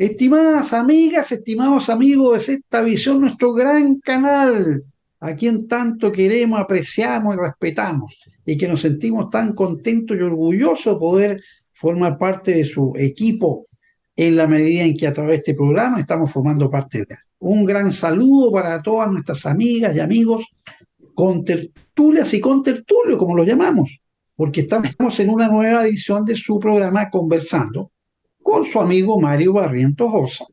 Estimadas amigas, estimados amigos de Sexta Visión, nuestro gran canal, a quien tanto queremos, apreciamos y respetamos, y que nos sentimos tan contentos y orgullosos de poder formar parte de su equipo en la medida en que a través de este programa estamos formando parte de él. Un gran saludo para todas nuestras amigas y amigos con tertulias y con tertulio, como lo llamamos, porque estamos en una nueva edición de su programa Conversando con su amigo Mario Barrientos Osa.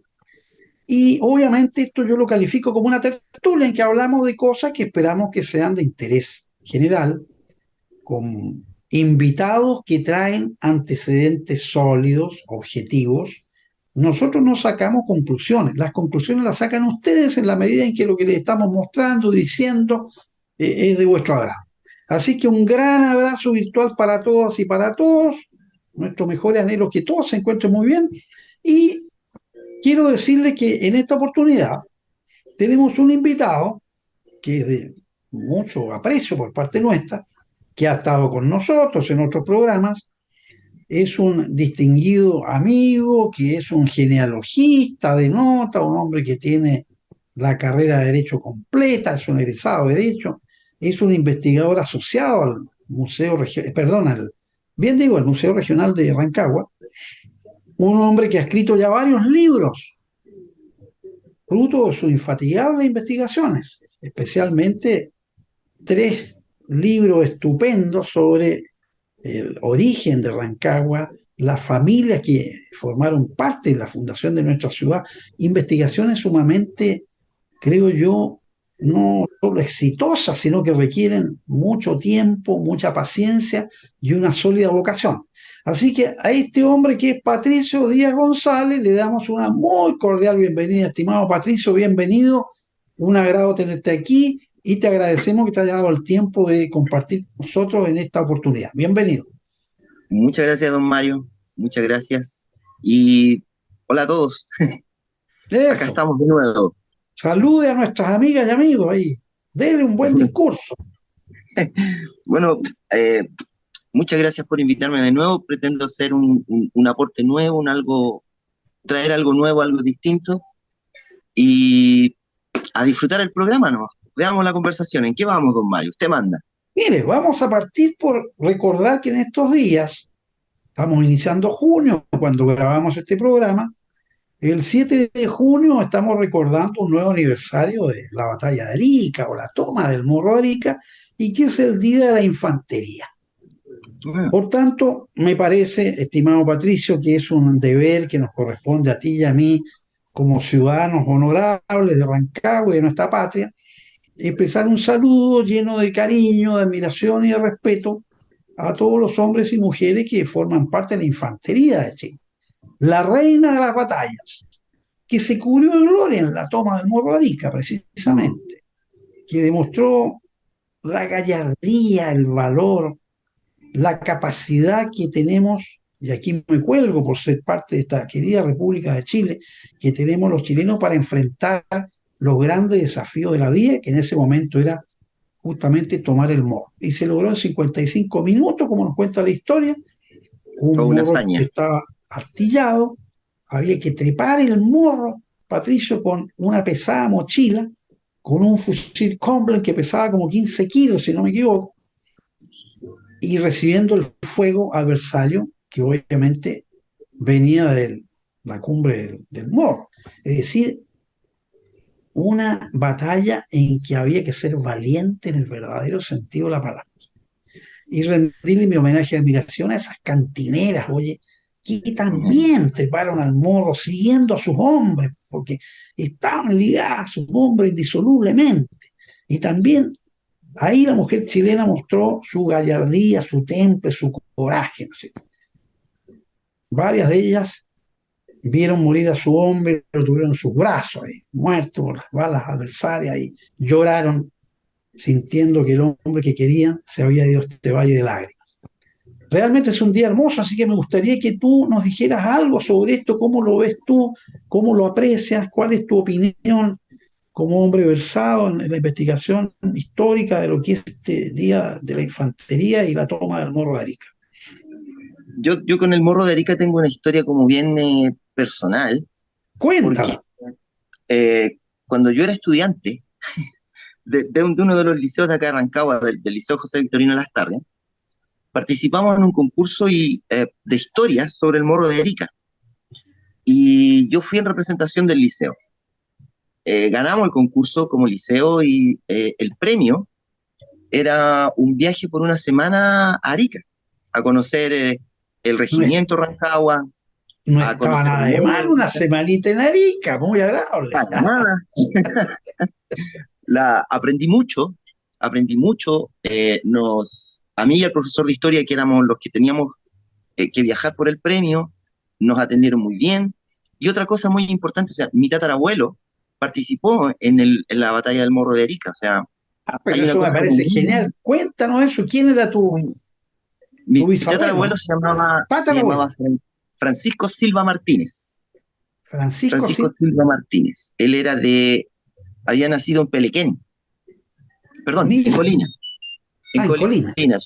Y obviamente esto yo lo califico como una tertulia en que hablamos de cosas que esperamos que sean de interés general, con invitados que traen antecedentes sólidos, objetivos. Nosotros no sacamos conclusiones, las conclusiones las sacan ustedes en la medida en que lo que les estamos mostrando, diciendo, es de vuestro agrado. Así que un gran abrazo virtual para todas y para todos. Nuestro mejor anhelo es que todos se encuentren muy bien. Y quiero decirles que en esta oportunidad tenemos un invitado que es de mucho aprecio por parte nuestra, que ha estado con nosotros en otros programas. Es un distinguido amigo, que es un genealogista de nota, un hombre que tiene la carrera de Derecho completa, es un egresado de Derecho, es un investigador asociado al Museo Regional, perdón, bien digo, al Museo Regional de Rancagua, un hombre que ha escrito ya varios libros, fruto de sus infatigables investigaciones, especialmente tres libros estupendos sobre el origen de Rancagua, las familias que formaron parte de la fundación de nuestra ciudad, investigaciones sumamente, creo yo, no solo exitosas, sino que requieren mucho tiempo, mucha paciencia y una sólida vocación. Así que a este hombre que es Patricio Díaz González le damos una muy cordial bienvenida, estimado Patricio, bienvenido, un agrado tenerte aquí y te agradecemos que te haya dado el tiempo de compartir con nosotros en esta oportunidad. Bienvenido. Muchas gracias, don Mario. Muchas gracias. Y hola a todos. Acá Eso, estamos de nuevo. salude a nuestras amigas y amigos ahí, dele un buen discurso. Bueno, eh, muchas gracias por invitarme de nuevo. Pretendo hacer un aporte nuevo, traer algo nuevo, algo distinto y a disfrutar el programa, ¿no? Veamos la conversación. ¿En qué vamos, don Mario? Usted manda. Mire, vamos a partir por recordar que en estos días, estamos iniciando junio cuando grabamos este programa, el 7 de junio estamos recordando un nuevo aniversario de la batalla de Arica o la toma del Morro de Arica y que es el Día de la Infantería. Ah, Por tanto, me parece, estimado Patricio, que es un deber que nos corresponde a ti y a mí como ciudadanos honorables de Rancagua y de nuestra patria, expresar un saludo lleno de cariño, de admiración y de respeto a todos los hombres y mujeres que forman parte de la infantería de Chile, la reina de las batallas, que se cubrió de gloria en la toma del Morro de Arica, precisamente, que demostró la gallardía, el valor, la capacidad que tenemos, y aquí me cuelgo por ser parte de esta querida República de Chile, que tenemos los chilenos para enfrentar los grandes desafíos de la vida, que en ese momento era justamente tomar el morro. Y se logró en 55 minutos, como nos cuenta la historia, toda un una morro que hazaña. estaba artillado, había que trepar el morro, Patricio, con una pesada mochila, con un fusil Complet que pesaba como 15 kilos, si no me equivoco, y recibiendo el fuego adversario, que obviamente venía de la cumbre del morro. Es decir, una batalla en que había que ser valiente en el verdadero sentido de la palabra. Y rendirle mi homenaje y admiración a esas cantineras, oye, que Ujú. también treparon al morro siguiendo a sus hombres, porque estaban ligadas a sus hombres indisolublemente. Y también ahí la mujer chilena mostró su gallardía, su temple, su coraje. ¿No sé? Varias de ellas vieron morir a su hombre, lo tuvieron en sus brazos, ahí, muerto por las balas adversarias, y lloraron sintiendo que el hombre que querían se había ido a este valle de lágrimas. Realmente es un día hermoso, así que me gustaría que tú nos dijeras algo sobre esto, cómo lo ves tú, cómo lo aprecias, cuál es tu opinión como hombre versado en la investigación histórica de lo que es este Día de la Infantería y la toma del Morro de Arica. Yo con el Morro de Arica tengo una historia como bien personal. Cuéntala. Cuando yo era estudiante de uno de los liceos de acá de Rancagua, del Liceo José Victorino Lastarria, participamos en un concurso de historias sobre el Morro de Arica. Y yo fui en representación del liceo. Ganamos el concurso como liceo y el premio era un viaje por una semana a Arica, a conocer el No, regimiento Rancagua, no a estaba conocer el nada de Morro mal, de una Arica, semanita en Arica, muy agradable. para nada. Aprendí mucho, a mí y al profesor de historia, que éramos los que teníamos que viajar por el premio, nos atendieron muy bien. Y otra cosa muy importante, o sea, mi tatarabuelo participó en la batalla del Morro de Arica, o sea, Ah, hay pero una eso me cosa como parece genial. Cuéntanos eso. ¿Quién era muy- tu mi tatarabuelo bisabuelo? se llamaba Tatarabuelo. Francisco Silva Martínez. Francisco, Francisco sí. Silva Martínez. Había nacido en Pelequén, perdón, en Mira, Colina. En en Colina. Colina,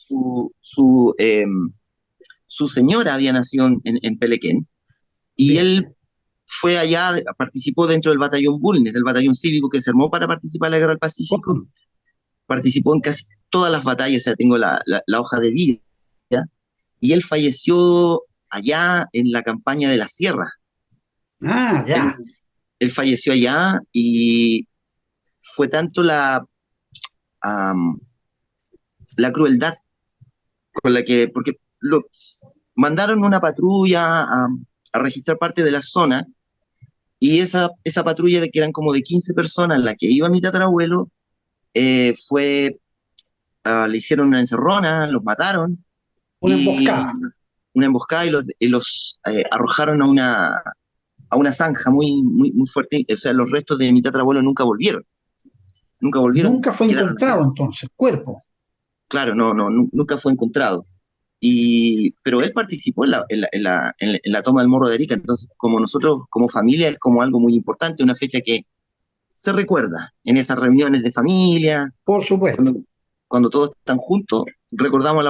su señora había nacido en Pelequén, y Bien. él fue allá, participó dentro del batallón Bulnes, del batallón cívico que se armó para participar en la Guerra del Pacífico, ¿Cómo? participó en casi todas las batallas, o sea, tengo la hoja de vida, y él falleció allá en la campaña de la Sierra. Ah, Él, ya. él falleció allá y fue tanto am, la crueldad con la que, porque mandaron una patrulla a registrar parte de la zona, y esa patrulla, de que eran como de 15 personas, en la que iba mi tatarabuelo, le hicieron una encerrona, los mataron, Una y emboscada. una emboscada, y los arrojaron a una zanja muy, muy, muy fuerte. O sea, los restos de mi tatarabuelo nunca volvieron, Nunca fue quedaron allá. encontrado entonces, cuerpo. Claro, no, no, nunca fue encontrado. Pero él participó en la toma del Morro de Arica, entonces como nosotros, como familia, es como algo muy importante, una fecha que se recuerda en esas reuniones de familia, Por supuesto. cuando todos están juntos, recordamos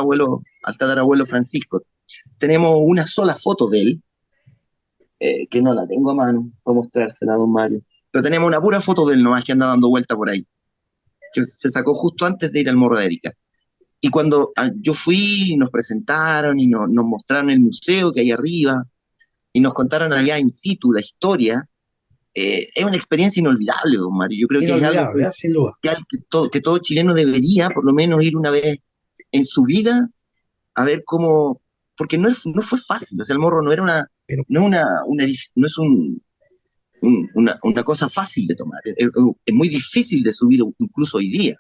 al tatarabuelo Francisco. Tenemos una sola foto de él, que no la tengo a mano, para mostrársela a don Mario, pero tenemos una pura foto de él nomás, que anda dando vuelta por ahí, que se sacó justo antes de ir al Morro de Arica. Y cuando yo fui, nos presentaron y nos mostraron el museo que hay arriba, y nos contaron allá in situ la historia. Es una experiencia inolvidable, don Mario. Yo creo que es algo Inolvidable, ¿eh? Sin duda. que todo chileno debería por lo menos ir una vez en su vida a ver cómo, porque no fue fácil. O sea, el Morro no era Pero no es no es una cosa fácil de tomar. Es muy difícil de subir, incluso hoy día.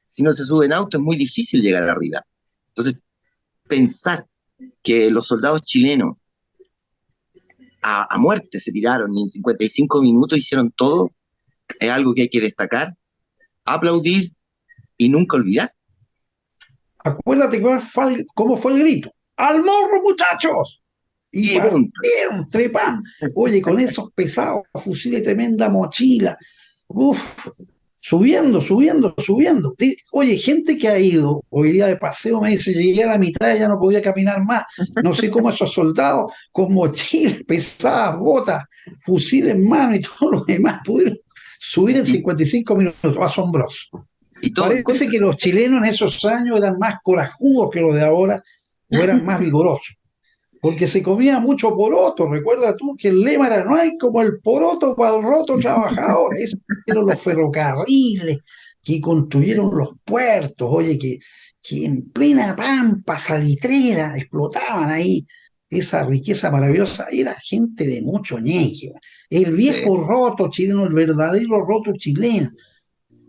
Si no se sube en auto, es muy difícil llegar arriba. Entonces, pensar que los soldados chilenos a muerte se tiraron, y en 55 minutos hicieron todo, es algo que hay que destacar, aplaudir y nunca olvidar. acuérdate cómo fue el grito. ¡Al morro, muchachos! Y Y punto. partieron, trepan. Oye, con esos pesados fusiles, tremenda mochila. Uf, subiendo, subiendo, subiendo. Oye, gente que ha ido hoy día de paseo me dice, llegué a la mitad y ya no podía caminar más. No sé cómo esos soldados con mochilas pesadas, botas, fusiles en mano y todo lo demás pudieron subir en Y, 55 minutos. Asombroso. y todo en Parece contra. que los chilenos en esos años eran más corajudos que los de ahora o eran más vigorosos porque se comía mucho poroto. Recuerda tú que el lema era: no hay como el poroto para el roto trabajador. Esos fueron los ferrocarriles que construyeron los puertos, oye, que en plena pampa salitrera explotaban ahí esa riqueza maravillosa. Era gente de mucho ñeque. El Sí, viejo roto chileno, el verdadero roto chileno,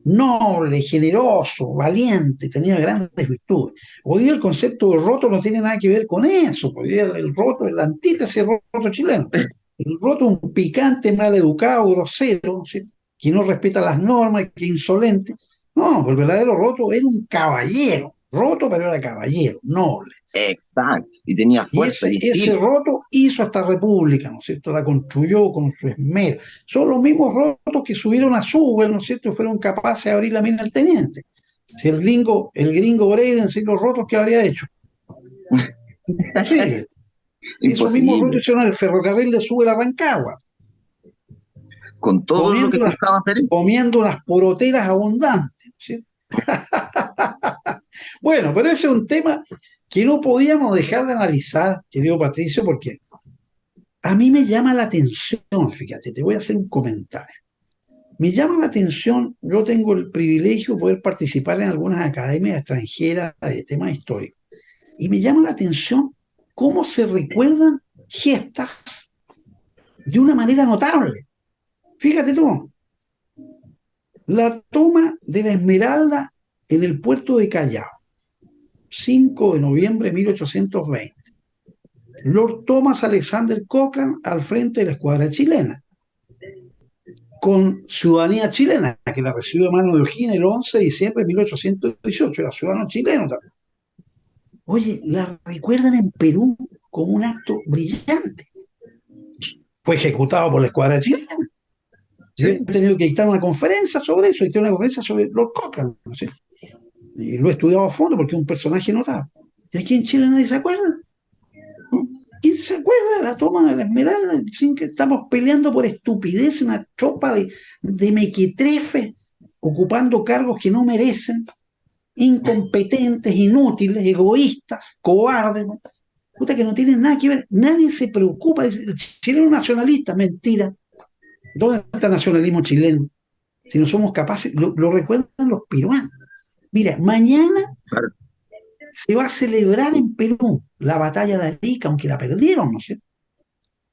noble, generoso, valiente, tenía grandes virtudes. Hoy el concepto de roto no tiene nada que ver con eso, porque el roto es la antítesis del roto chileno. El roto es un picante, mal educado, grosero, ¿sí? Que no respeta las normas, que es insolente. No, pues el verdadero roto era un caballero, roto pero era caballero, noble. exacto. Y tenía Y fuerza ese, y ese estilo. roto hizo esta república, ¿no es cierto? La construyó con su esmero. Son los mismos rotos que subieron a Suber, ¿no es cierto? Y fueron capaces de abrir la mina al teniente. Si el gringo Braden, sin los rotos que habría hecho. Imposible. Esos mismos rotos Imposible. hicieron el ferrocarril de Suber a Rancagua. con todo lo que comiendo unas, costaba hacer eso. comiendo unas poroteras abundantes, ¿sí? Bueno, pero ese es un tema que no podíamos dejar de analizar, querido Patricio, porque a mí me llama la atención, fíjate, te voy a hacer un comentario. Me llama la atención, yo tengo el privilegio de poder participar en algunas academias extranjeras de temas históricos, y me llama la atención cómo se recuerdan gestas de una manera notable. Fíjate tú, la toma de la Esmeralda en el puerto de Callao, 5 de noviembre de 1820. Lord Thomas Alexander Cochrane al frente de la escuadra chilena, con ciudadanía chilena, que la recibió de mano de O'Higgins el 11 de diciembre de 1818, era ciudadano chileno también. Oye, la recuerdan en Perú como un acto brillante. Fue ejecutado por la escuadra chilena. Yo he Sí, tenido que dictar una conferencia sobre eso, dictar una conferencia sobre Lord Cochrane, ¿no? ¿Sí? Y lo he estudiado a fondo porque es un personaje notable. Y aquí en Chile nadie se acuerda. ¿Quién se acuerda de la toma de la Esmeralda? Sin que estamos peleando por estupidez, una tropa de mequetrefes, ocupando cargos que no merecen, incompetentes, inútiles, egoístas, cobardes, ¿no? Puta, que no tienen nada que ver. Nadie se preocupa. El chileno nacionalista, mentira. ¿Dónde está el nacionalismo chileno? Si no somos capaces, lo recuerdan los peruanos. Mira, mañana claro. se va a celebrar en Perú la batalla de Arica, aunque la perdieron, ¿no es cierto?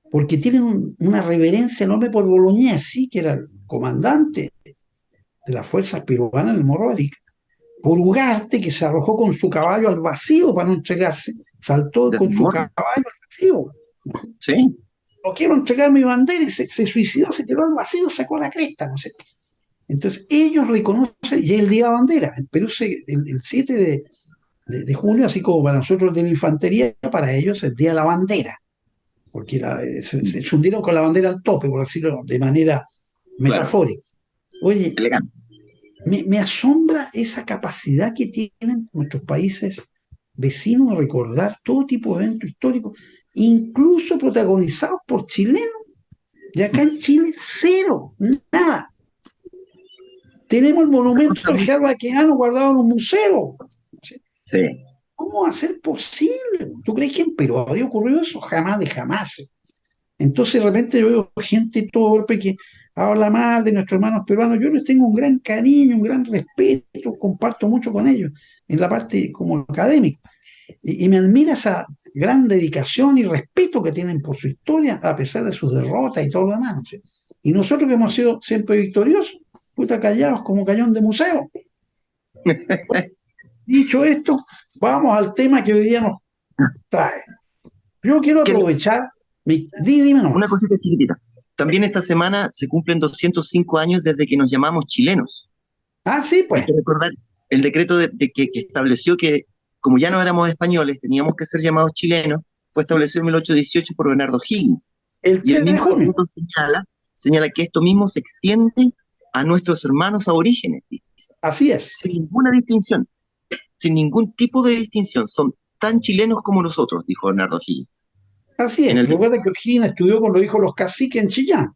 Porque tienen una reverencia enorme por Bolognesi, que era el comandante de las fuerzas peruanas en el Morro de Arica, por Ugarte, que se arrojó con su caballo al vacío para no entregarse, saltó Desde con el su morro. caballo al vacío. Sí, No quiero entregar mi bandera y se suicidó, se tiró al vacío, sacó la cresta, no sé. Entonces ellos reconocen, y es el Día de la Bandera, en Perú el 7 de junio, así como para nosotros el de la infantería, para ellos el Día de la Bandera, porque se hundieron con la bandera al tope, por decirlo de manera claro, metafórica. Oye, elegante. me asombra esa capacidad que tienen nuestros países vecinos de recordar todo tipo de eventos históricos, incluso protagonizados por chilenos. Y acá en Chile, cero, nada. Tenemos el Una monumento cosa al muy... general Baqueano guardado en un museo. Sí, ¿Cómo va a ser posible? ¿Tú crees que en Perú habría ocurrido eso? Jamás de jamás. Entonces de repente yo veo gente torpe que habla mal de nuestros hermanos peruanos. Yo les tengo un gran cariño, un gran respeto, comparto mucho con ellos en la parte como académica. Y me admira esa gran dedicación y respeto que tienen por su historia, a pesar de sus derrotas y todo lo demás, ¿sí? Y nosotros que hemos sido siempre victoriosos, puta callados como cañón de museo. Dicho esto, vamos al tema que hoy día nos trae. Yo quiero quería aprovechar, dime una nomás. cosita chiquitita. También esta semana se cumplen 205 años desde que nos llamamos chilenos. Ah, sí, Hay pues, que recordar el decreto que estableció que, como ya no éramos españoles, teníamos que ser llamados chilenos, fue establecido en 1818 por Bernardo Higgins. el Y el 3 de mismo junio. decreto señala que esto mismo se extiende a nuestros hermanos aborígenes, dice, Así es, sin ninguna distinción, sin ningún tipo de distinción. Son tan chilenos como nosotros, dijo Bernardo Higgins. así En es. el, Recuerda que O'Higgins estudió con los hijos de los caciques en Chillán,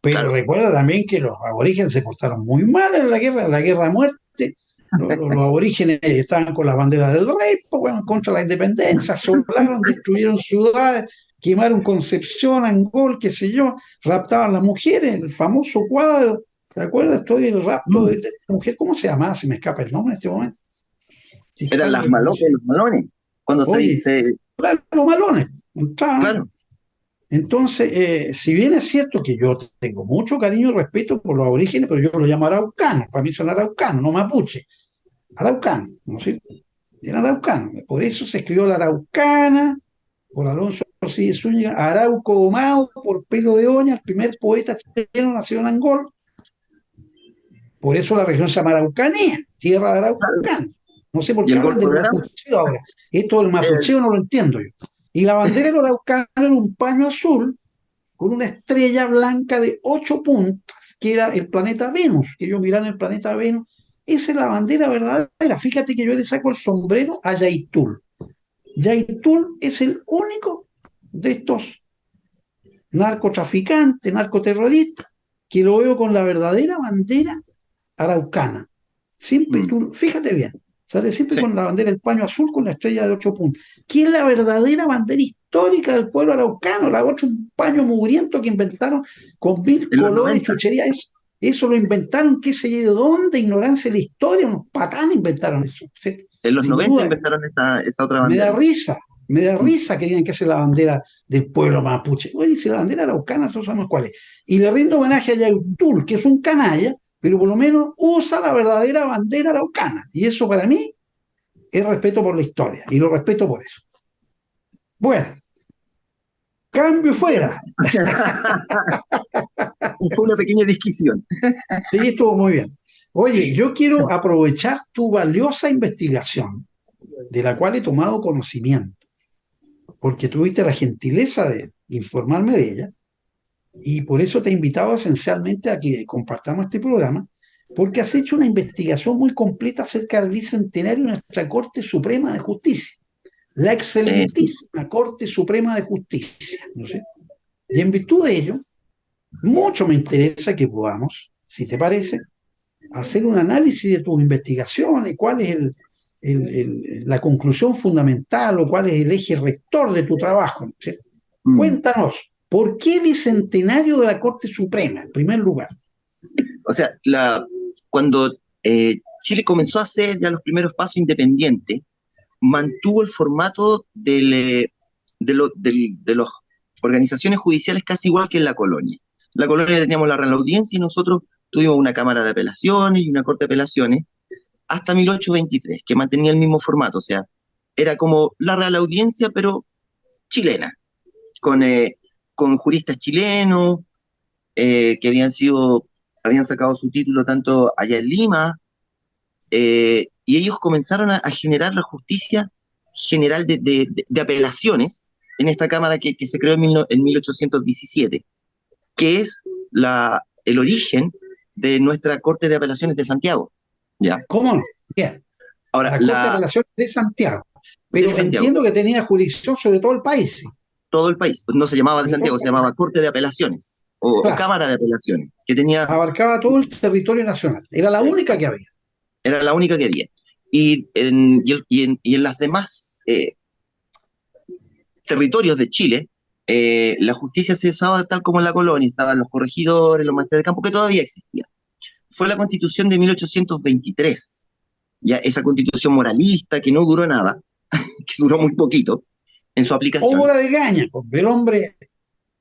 pero claro, recuerda también que los aborígenes se portaron muy mal en la guerra de muerte. Los aborígenes estaban con las banderas del rey, pues, bueno, contra la independencia, asolaron, destruyeron ciudades, quemaron Concepción, Angol, qué sé yo, raptaban las mujeres, el famoso cuadro. ¿Te acuerdas? Estoy el rapto de esta mujer, ¿cómo se llama? Se me escapa el nombre en este momento. eran Fiscal las revolucionario. los malones. Cuando se Oye, dice, claro, los malones, entraban. claro, Entonces, si bien es cierto que yo tengo mucho cariño y respeto por los aborígenes, pero yo los llamo araucanos, para mí son araucanos, no mapuche, araucanos, ¿no es cierto? Eran araucanos, por eso se escribió la Araucana, por Alonso de Zúñiga, Arauco Domao, por Pedro de Oña, el primer poeta chileno nacido en Angol, por eso la región se llama Araucanía, tierra de claro. araucanos. No sé por Y qué el hablan Golfo del de Arauca, mapucheo ahora. Esto del eh, mapucheo no lo entiendo yo. Y la bandera del araucano era un paño azul con una estrella blanca de 8 puntas, que era el planeta Venus, que ellos miran el planeta Venus. Esa es la bandera verdadera. Fíjate que yo le saco el sombrero a Yaitul. Yaitul es el único de estos narcotraficantes, narcoterroristas, que lo veo con la verdadera bandera araucana. Siempre, Mm, tú, fíjate bien, sale siempre sí, con la bandera, el paño azul con la estrella de 8 puntos. ¿Qué es la verdadera bandera histórica del pueblo araucano? La otra, un paño mugriento que inventaron con mil en los colores, 90, chucherías. Eso lo inventaron, qué sé yo, de dónde, ignorancia de la historia, unos patanes inventaron eso. Sí, en los sin 90 duda, inventaron esa otra me da bandera. risa, me da Mm, risa que digan que esa es la bandera del pueblo mapuche. Oye, si la bandera araucana, todos sabemos cuál es. Y le rindo homenaje a Yautul, que es un canalla, pero por lo menos usa la verdadera bandera araucana. Y eso para mí es respeto por la historia, y lo respeto por eso. Bueno, cambio Bien. fuera. Fue una pequeña disquisición. Sí, estuvo muy bien. Oye, yo quiero aprovechar tu valiosa investigación, de la cual he tomado conocimiento, porque tuviste la gentileza de informarme de ella. Y por eso te he invitado esencialmente a que compartamos este programa, porque has hecho una investigación muy completa acerca del bicentenario de nuestra Corte Suprema de Justicia, la Sí. excelentísima Corte Suprema de Justicia, ¿no sé? Y en virtud de ello, mucho me interesa que podamos, si te parece, hacer un análisis de tus investigaciones, cuál es la conclusión fundamental o cuál es el eje rector de tu trabajo, ¿no sé? Mm. Cuéntanos, ¿por qué bicentenario de la Corte Suprema, en primer lugar? O sea, cuando Chile comenzó a hacer ya los primeros pasos independientes, mantuvo el formato de las organizaciones judiciales casi igual que en la colonia. En la colonia teníamos la Real Audiencia y nosotros tuvimos una Cámara de Apelaciones y una Corte de Apelaciones hasta 1823, que mantenía el mismo formato, o sea, era como la Real Audiencia, pero chilena, con, eh, con juristas chilenos que habían sacado su título tanto allá en Lima, y ellos comenzaron a generar la justicia general de apelaciones en esta Cámara que se creó en 1817, que es el origen de nuestra Corte de Apelaciones de Santiago. ¿Ya? ¿Cómo no? Bien, Ahora, la Corte de Apelaciones de Santiago, de pero Santiago, entiendo que tenía jurisdicción sobre todo el país, sí, todo el país, no se llamaba de sobre todo el Santiago, se país. llamaba Corte de Apelaciones o Claro, Cámara de Apelaciones, que tenía, abarcaba todo el territorio nacional, era la única que exacto, había. era la única que había. Y en las demás territorios de Chile, la justicia se usaba tal como en la colonia, estaban los corregidores, los maestros de campo, que todavía existía. Fue la constitución de 1823, ya esa constitución moralista que no duró nada, que duró muy poquito en su aplicación. Obra de Gaña, porque el hombre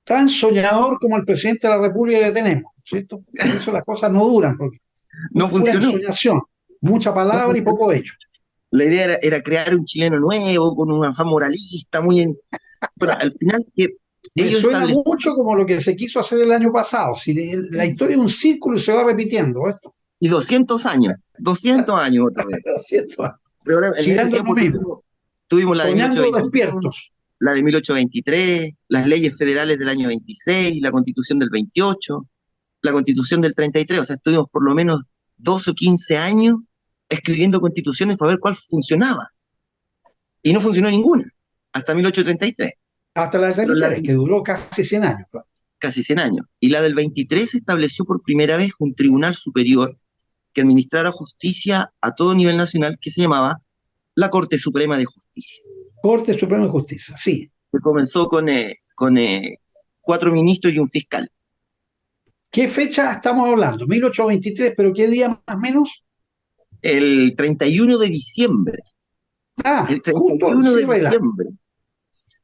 tan soñador como el presidente de la República que tenemos, ¿cierto? Por eso las cosas no duran, porque No pura funcionó, ensoñación, mucha no palabra y funcionó. poco hecho. La idea era crear un chileno nuevo, con un afán moralista, pero al final que Me ellos suena establecieron, mucho como lo que se quiso hacer el año pasado. Si la historia es un círculo y se va repitiendo, esto. y 200 años otra vez. ¿Cierto? Pero ahora, en ese Girando en lo tiempo mismo, tuvimos la de soñando 1821, despiertos. la de 1823, las leyes federales del año 26, la constitución del 28, la constitución del 33, o sea, estuvimos por lo menos 12 o 15 años escribiendo constituciones para ver cuál funcionaba. Y no funcionó ninguna, hasta 1833, Hasta la del pero 33, que duró casi 100 años. casi 100 años. Y la del 23 estableció por primera vez un tribunal superior que administrara justicia a todo nivel nacional, que se llamaba la Corte Suprema de Justicia, Corte Suprema de Justicia, sí. que comenzó con 4 ministros y un fiscal. ¿Qué fecha estamos hablando? 1823, pero ¿qué día más o menos? El 31 de diciembre, Ah, el treinta y justo el uno de cierre del año. diciembre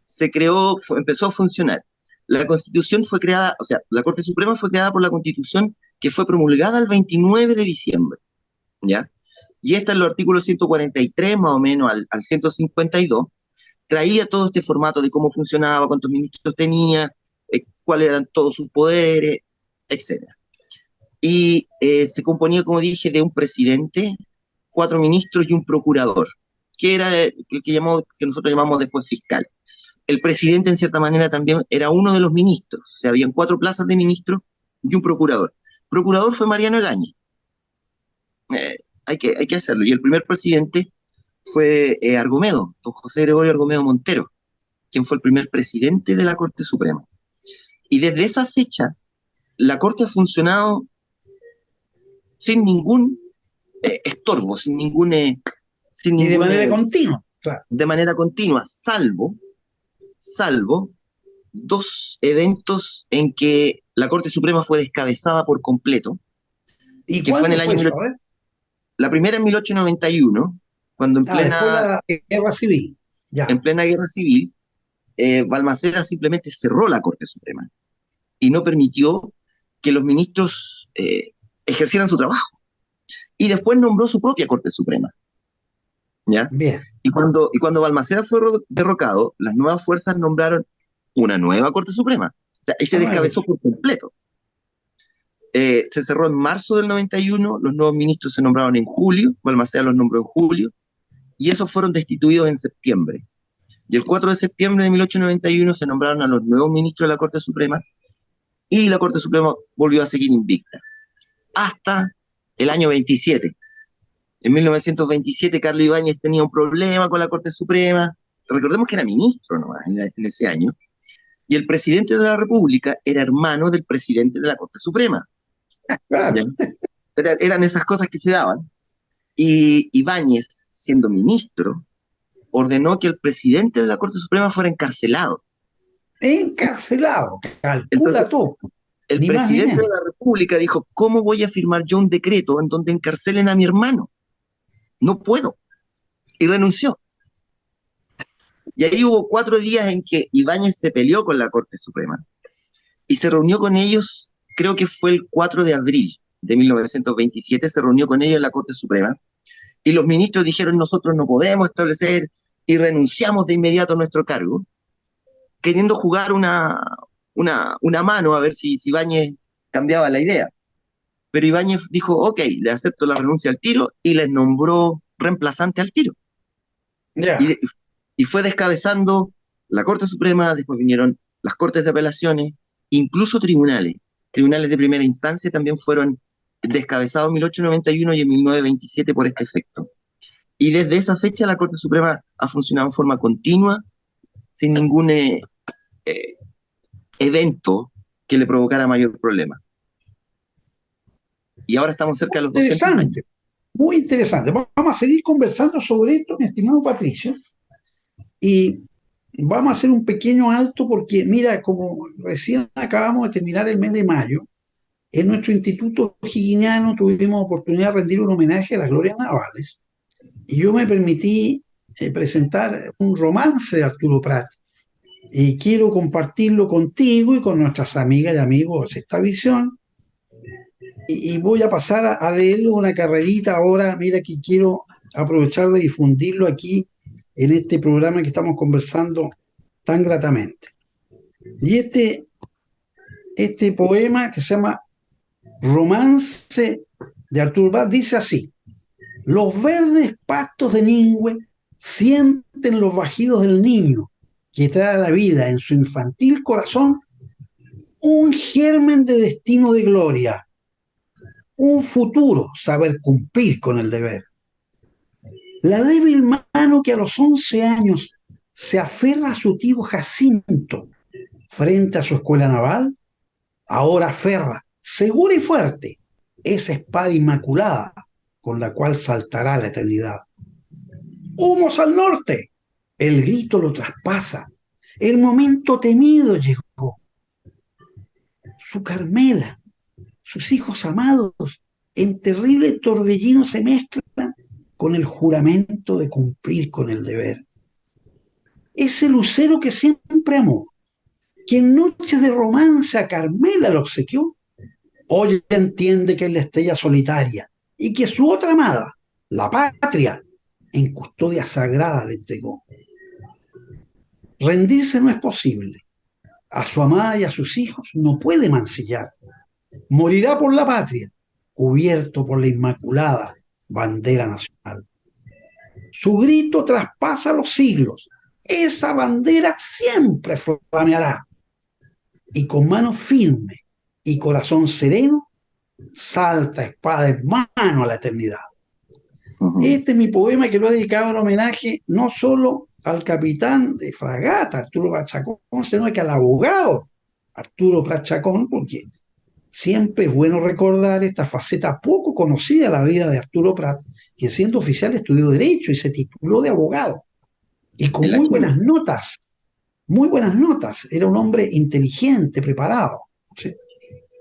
se creó, empezó a funcionar. La Constitución fue creada, o sea, la Corte Suprema fue creada por la Constitución que fue promulgada el 29 de diciembre, ¿ya? Y esta en los artículos 143 más o menos al 152 traía todo este formato de cómo funcionaba, cuántos ministros tenía, cuáles eran todos sus poderes, etcétera. Y se componía, como dije, de un presidente, 4 ministros y un procurador, que era que nosotros llamamos después fiscal. El presidente, en cierta manera, también era uno de los ministros, o sea, habían 4 plazas de ministro y un procurador. Procurador fue Mariano Egaña, hay que hacerlo. Y el primer presidente fue Argomedo, don José Gregorio Argomedo Montero, quien fue el primer presidente de la Corte Suprema. Y desde esa fecha la Corte ha funcionado sin ningún estorbo, sin Y de ningún manera continua, claro. de manera continua, salvo dos eventos en que la Corte Suprema fue descabezada por completo, ¿Y que fue en cuándo el fue año eso? A ver. la primera en 1891, cuando Después de la guerra civil. en Ya, plena guerra civil, Balmaceda simplemente cerró la Corte Suprema y no permitió que los ministros ejercieran su trabajo. Y después nombró su propia Corte Suprema, ¿ya? bien. Y cuando Balmaceda fue derrocado, las nuevas fuerzas nombraron una nueva Corte Suprema. O sea, él se Ah, bueno, descabezó por completo. Se cerró en marzo del 91, los nuevos ministros se nombraron en julio, Balmaceda los nombró en julio, y esos fueron destituidos en septiembre. Y el 4 de septiembre de 1891 se nombraron a los nuevos ministros de la Corte Suprema, y la Corte Suprema volvió a seguir invicta. Hasta el año 27. En 1927, Carlos Ibáñez tenía un problema con la Corte Suprema. Recordemos que era ministro nomás en ese año. Y el presidente de la República era hermano del presidente de la Corte Suprema. ¿Ya? claro. Eran esas cosas que se daban. Y Ibáñez, siendo ministro, ordenó que el presidente de la Corte Suprema fuera encarcelado. Encarcelado, Entonces, calcula tú, el ni más ni presidente de menos. la República dijo, ¿cómo voy a firmar yo un decreto en donde encarcelen a mi hermano? No puedo. Y renunció. Y ahí hubo 4 días en que Ibáñez se peleó con la Corte Suprema y se reunió con ellos, creo que fue el 4 de abril de 1927, se reunió con ellos en la Corte Suprema y los ministros dijeron nosotros no podemos establecer y renunciamos de inmediato a nuestro cargo, queriendo jugar una mano a ver si Ibáñez cambiaba la idea. Pero Ibáñez dijo, ok, le acepto la renuncia al tiro y les nombró reemplazante al tiro. Ya. Y, y fue descabezando la Corte Suprema, después vinieron las Cortes de Apelaciones, incluso tribunales. Tribunales de primera instancia también fueron descabezados en 1891 y en 1927 por este efecto. Y desde esa fecha la Corte Suprema ha funcionado en forma continua, sin ningún eh, evento que le provocara mayor problema. Y ahora estamos cerca de los 200 años. Interesante, muy interesante. Vamos a seguir conversando sobre esto, mi estimado Patricio, y vamos a hacer un pequeño alto porque, mira, como recién acabamos de terminar el mes de mayo, en nuestro Instituto Higginiano tuvimos oportunidad de rendir un homenaje a las glorias navales y yo me permití presentar un romance de Arturo Prat y quiero compartirlo contigo y con nuestras amigas y amigos de esta visión y voy a pasar a leerlo una carrerita ahora, mira que quiero aprovechar de difundirlo aquí en este programa que estamos conversando tan gratamente. Y este poema que se llama Romance de Arturo Prat dice así: los verdes pastos de Ningüe sienten los bajidos del niño que trae a la vida en su infantil corazón un germen de destino de gloria, un futuro saber cumplir con el deber. La débil mano que a los 11 años se aferra a su tío Jacinto frente a su escuela naval, ahora aferra, segura y fuerte, esa espada inmaculada con la cual saltará la eternidad. ¡Humos al norte! El grito lo traspasa. El momento temido llegó. Su Carmela, sus hijos amados, en terrible torbellino se mezclan con el juramento de cumplir con el deber. Ese lucero que siempre amó, que en noches de romance a Carmela lo obsequió, hoy entiende que es la estrella solitaria y que su otra amada, la patria, en custodia sagrada le entregó. Rendirse no es posible. A su amada y a sus hijos no puede mancillar. Morirá por la patria, cubierto por la inmaculada bandera nacional. Su grito traspasa los siglos. Esa bandera siempre flameará. Y con mano firme y corazón sereno, salta espada en mano a la eternidad. Este es mi poema que lo he dedicado en homenaje no solo al capitán de fragata, Arturo Prat Chacón, sino que al abogado Arturo Prat Chacón, porque siempre es bueno recordar esta faceta poco conocida de la vida de Arturo Prat, que siendo oficial estudió Derecho y se tituló de abogado, y con en la Chile. muy buenas notas. Era un hombre inteligente, preparado. ¿Sí?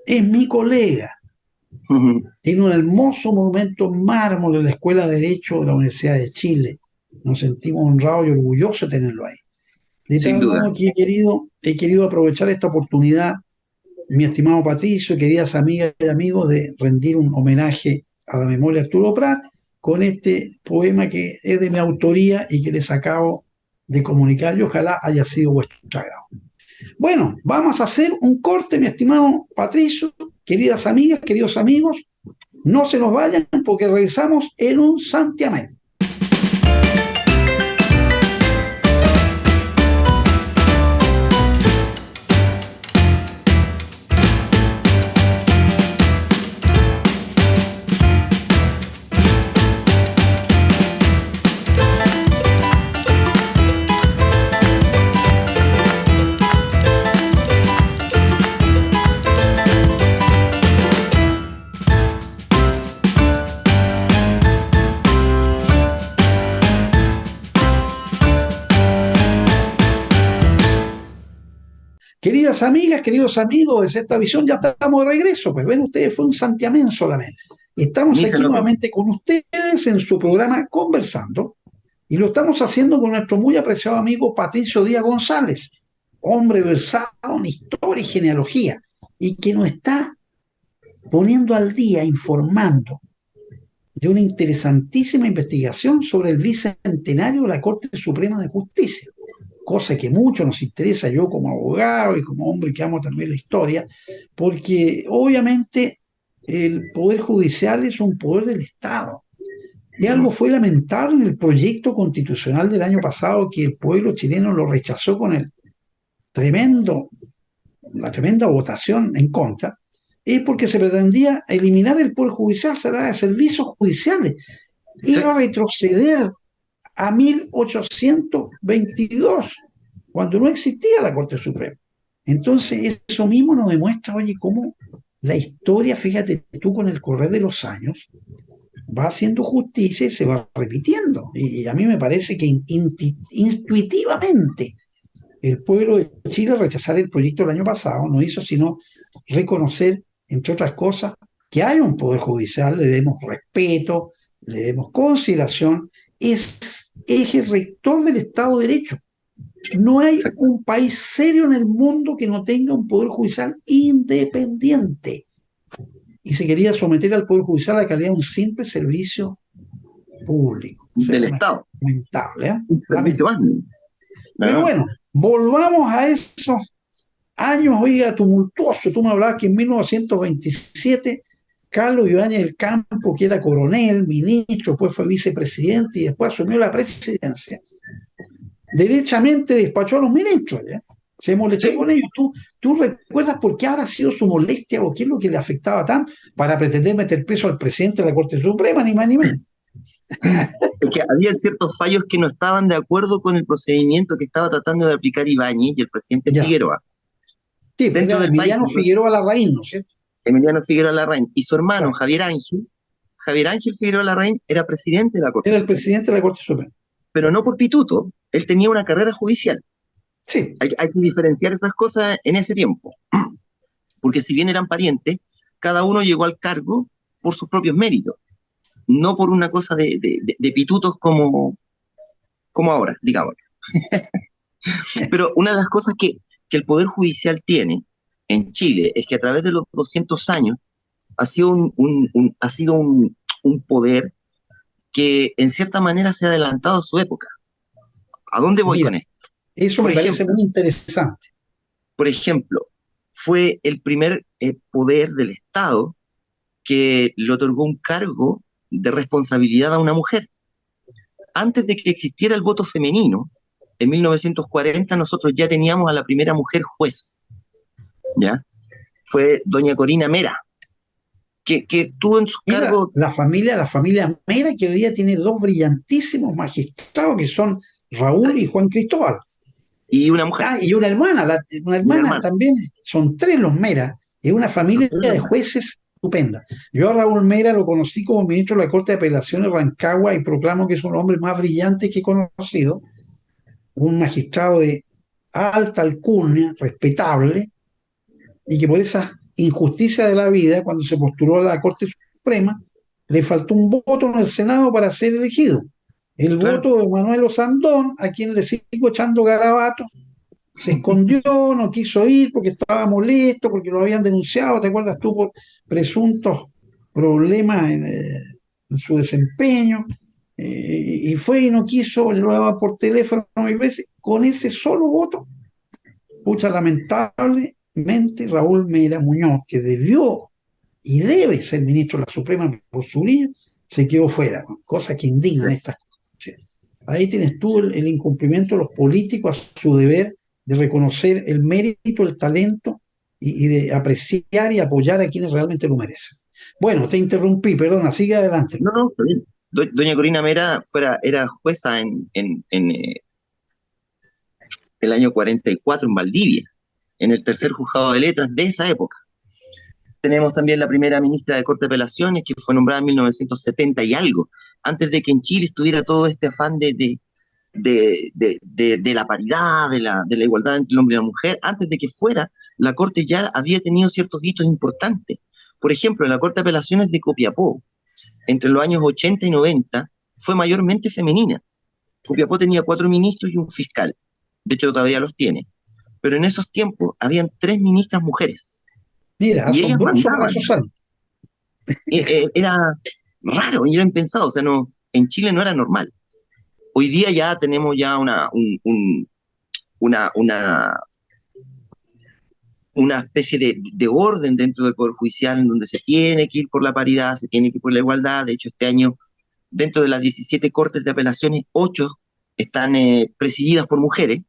Es mi colega. Tiene un hermoso monumento en mármol en la Escuela de Derecho de la Universidad de Chile. Nos sentimos honrados y orgullosos de tenerlo ahí. De Sin tal duda. modo que he querido aprovechar esta oportunidad, mi estimado Patricio, queridas amigas y amigos, de rendir un homenaje a la memoria de Arturo Prat con este poema que es de mi autoría y que les acabo de comunicar, y ojalá haya sido vuestro agrado. Bueno, vamos a hacer un corte, mi estimado Patricio, queridas amigas, queridos amigos, no se nos vayan porque regresamos en un santiamén. Queridas amigas, queridos amigos de Sexta Visión, ya estamos de regreso. Pues ven ustedes, fue un santiamén solamente. Estamos Ni se aquí notó. nuevamente con ustedes en su programa Conversando, y lo estamos haciendo con nuestro muy apreciado amigo Patricio Díaz González, hombre versado en historia y genealogía, y que nos está poniendo al día, informando de una interesantísima investigación sobre el bicentenario de la Corte Suprema de Justicia, cosa que mucho nos interesa, yo como abogado y como hombre que amo también la historia, porque obviamente el Poder Judicial es un poder del Estado. Y algo fue lamentable en el proyecto constitucional del año pasado, que el pueblo chileno lo rechazó con tremendo, la tremenda votación en contra, es porque se pretendía eliminar el Poder Judicial, se da de servicios judiciales, Sí, era retroceder a 1822, cuando no existía la Corte Suprema. Entonces, eso mismo nos demuestra, oye, cómo la historia, fíjate tú, con el correr de los años, va haciendo justicia y se va repitiendo. Y a mí me parece que intuitivamente el pueblo de Chile, rechazar el proyecto del año pasado, no hizo sino reconocer, entre otras cosas, que hay un poder judicial, le demos respeto, le demos consideración, es eje rector del Estado de Derecho. No hay exacto. un país serio en el mundo que no tenga un poder judicial independiente. Y se quería someter al poder judicial a la calidad de un simple servicio público. O sea, Del Estado. lamentable, ¿eh? Un servicio más. Pero No, bueno, volvamos a esos años, oiga, tumultuosos. Tú me hablabas que en 1927 Carlos Ibáñez del Campo, que era coronel, ministro, después fue vicepresidente y después asumió la presidencia, derechamente despachó a los ministros, ¿ya? Se molestó sí. con ellos. ¿Tú recuerdas por qué habrá sido su molestia o qué es lo que le afectaba tanto para pretender meter preso al presidente de la Corte Suprema, ni más ni menos? Es que había ciertos fallos que no estaban de acuerdo con el procedimiento que estaba tratando de aplicar Ibáñez y el presidente Ya. Figueroa. Sí, Dentro era del país, Emiliano Figueroa Larraín, ¿no es cierto? Emiliano Figueroa Larraín y su hermano Claro. Javier Ángel Figueroa Larraín era presidente de la Corte Era el Suprema, presidente de la Corte Suprema. pero no por pituto, él tenía una carrera judicial. Sí, Hay que diferenciar esas cosas en ese tiempo, porque si bien eran parientes, cada uno llegó al cargo por sus propios méritos, no por una cosa de pitutos como ahora, digamos. Pero una de las cosas que el Poder Judicial tiene en Chile es que a través de los 200 años ha sido ha sido un poder que en cierta manera se ha adelantado a su época. ¿A dónde voy mira, con esto? eso Por me parece ejemplo, muy interesante. por ejemplo, fue el primer poder del Estado que le otorgó un cargo de responsabilidad a una mujer. Antes de que existiera el voto femenino, en 1940 nosotros ya teníamos a la primera mujer juez, ¿ya? Fue doña Corina Mera, que tuvo en su Mira, cargo, la familia Mera, que hoy día tiene dos brillantísimos magistrados que son Raúl y Juan Cristóbal. y una mujer, Ah, y una hermana y una hermana hermana. también, son tres los Mera, Es una familia de jueces estupenda. Yo a Raúl Mera lo conocí como ministro de la Corte de Apelaciones de Rancagua y proclamo que es un hombre más brillante que he conocido, un magistrado de alta alcurnia, respetable, y que por esa injusticia de la vida, cuando se postuló a la Corte Suprema, le faltó un voto en el Senado para ser elegido. El Claro, voto de Manuel Osandón, a quien le sigo echando garabatos, se escondió, no quiso ir porque estaba molesto, porque lo habían denunciado, ¿te acuerdas tú? Por presuntos problemas en su desempeño, y fue y no quiso, lo daba por teléfono mil veces, con ese solo voto, pucha, lamentablemente Raúl Mera Muñoz, que debió y debe ser ministro de la Suprema por su línea, se quedó fuera, ¿no? Cosa que indignan estas cosas. ¿Sí? Ahí tienes tú el incumplimiento de los políticos a su deber de reconocer el mérito, el talento y de apreciar y apoyar a quienes realmente lo merecen. Bueno, te interrumpí, perdona, sigue adelante. no, no, está bien. Doña Corina Mera era jueza en el año 44 en Valdivia, en el tercer juzgado de letras de esa época. Tenemos también la primera ministra de Corte de Apelaciones, que fue nombrada en 1970 y algo, antes de que en Chile estuviera todo este afán de la paridad, de la igualdad entre el hombre y la mujer. Antes de que fuera, la Corte ya había tenido ciertos hitos importantes. Por ejemplo, en la Corte de Apelaciones de Copiapó, entre los años 80 y 90, fue mayormente femenina. Copiapó tenía 4 ministros y un fiscal. De hecho, todavía los tiene. Pero en esos tiempos habían 3 ministras mujeres Mira, y ellas asombroso para mandaban. esos años. Era raro y era impensado, o sea, no, en Chile no era normal. Hoy día ya tenemos ya una, una, una especie de orden dentro del Poder Judicial en donde se tiene que ir por la paridad, se tiene que ir por la igualdad. De hecho, este año, dentro de las 17 cortes de apelaciones, 8 están presididas por mujeres.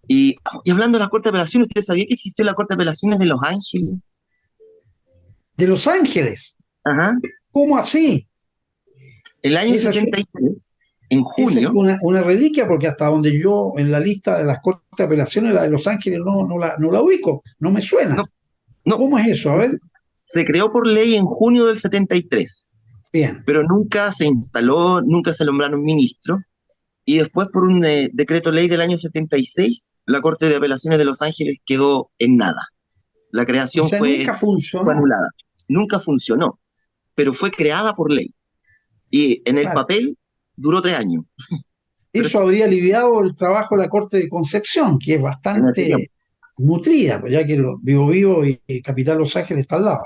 Y hablando de la Corte de Apelaciones, ¿usted sabía que existió la Corte de Apelaciones de Los Ángeles? De Los Ángeles, Ajá. ¿cómo así? El año Esa es, 73, en esa es junio, una reliquia porque hasta donde yo en la lista de las cortes de apelaciones, la de Los Ángeles no la ubico, no me no, suena. no, ¿Cómo es eso? A ver, se creó por ley en junio del 73, bien. pero nunca se instaló, nunca se nombraron ministros, y después por un decreto ley del año 76, la Corte de Apelaciones de Los Ángeles quedó en nada. La O creación sea, fue, nunca fue funcionó. anulada. Nunca funcionó, pero fue creada por ley. Y en el Claro. papel duró 3 años, pero Eso habría aliviado el trabajo de la Corte de Concepción, que es en ese tiempo. bastante nutrida, pues ya que Vivo Vivo y Capital Los Ángeles están al lado.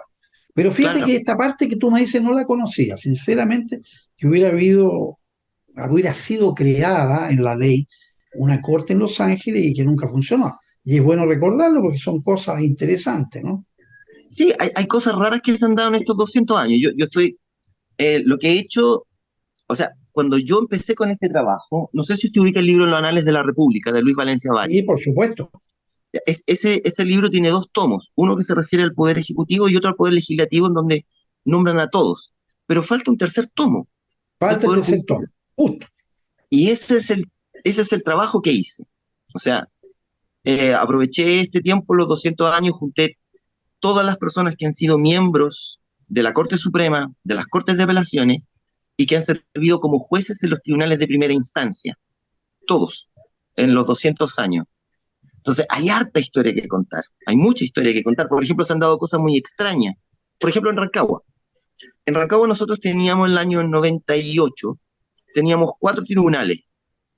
Pero fíjate Claro, que esta parte que tú me dices no la conocía. Sinceramente, que hubiera sido creada en la ley una corte en Los Ángeles y que nunca funcionó. Y es bueno recordarlo porque son cosas interesantes, ¿no? sí, hay cosas raras que se han dado en estos 200 años. Yo estoy, lo que he hecho, o sea, cuando yo empecé con este trabajo, no sé si usted ubica el libro Los Anales de la República, de Luis Valencia Y Valle. por supuesto, Ese libro tiene 2 tomos, uno que se refiere al Poder Ejecutivo y otro al Poder Legislativo, en donde nombran a todos. Pero falta un tercer tomo, del falta el Poder tercer tomo. Judicial. Justo. Y ese es el trabajo que hice. O sea, aproveché este tiempo, los 200 años, junté todas las personas que han sido miembros de la Corte Suprema, de las Cortes de Apelaciones, y que han servido como jueces en los tribunales de primera instancia. Todos, en los 200 años. Entonces, hay harta historia que contar, hay mucha historia que contar. Por ejemplo, se han dado cosas muy extrañas. Por ejemplo, en Rancagua. En Rancagua nosotros teníamos en el año 98, teníamos 4 tribunales,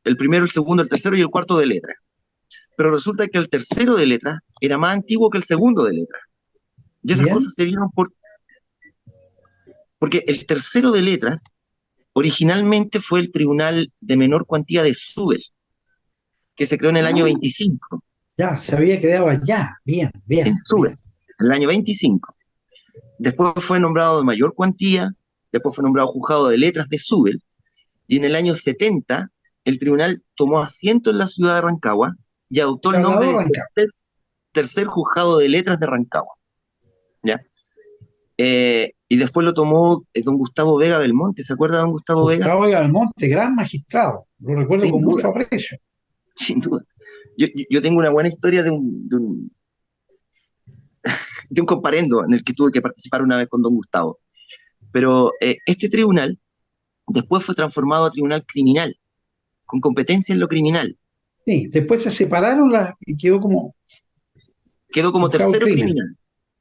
el primero, el segundo, el tercero y el cuarto de letra. Pero resulta que el tercero de letra era más antiguo que el segundo de letra. Y esas Bien. cosas se dieron porque el tercero de letras originalmente fue el tribunal de menor cuantía de Súbel, que se creó en el año Ah, 25, ya, se había creado allá. Bien, bien, en bien. Súbel, en el año 25. Después fue nombrado de mayor cuantía, después fue nombrado juzgado de letras de Súbel, y en el año 70 el tribunal tomó asiento en la ciudad de Rancagua y Se adoptó el nombre trasladó a de Rancagua. tercer juzgado de letras de Rancagua. ¿Ya? Y después lo tomó don Gustavo Vega Belmonte. ¿Se acuerda de don Gustavo Vega? Gustavo Almonte, gran magistrado. Lo recuerdo Sin con mucho duda, aprecio. sin duda. Yo tengo una buena historia de un comparendo en el que tuve que participar una vez con don Gustavo. Pero este tribunal después fue transformado a tribunal criminal, con competencia en lo criminal. Sí, después se separaron y quedó como Quedó como juzgado tercero crimen. criminal,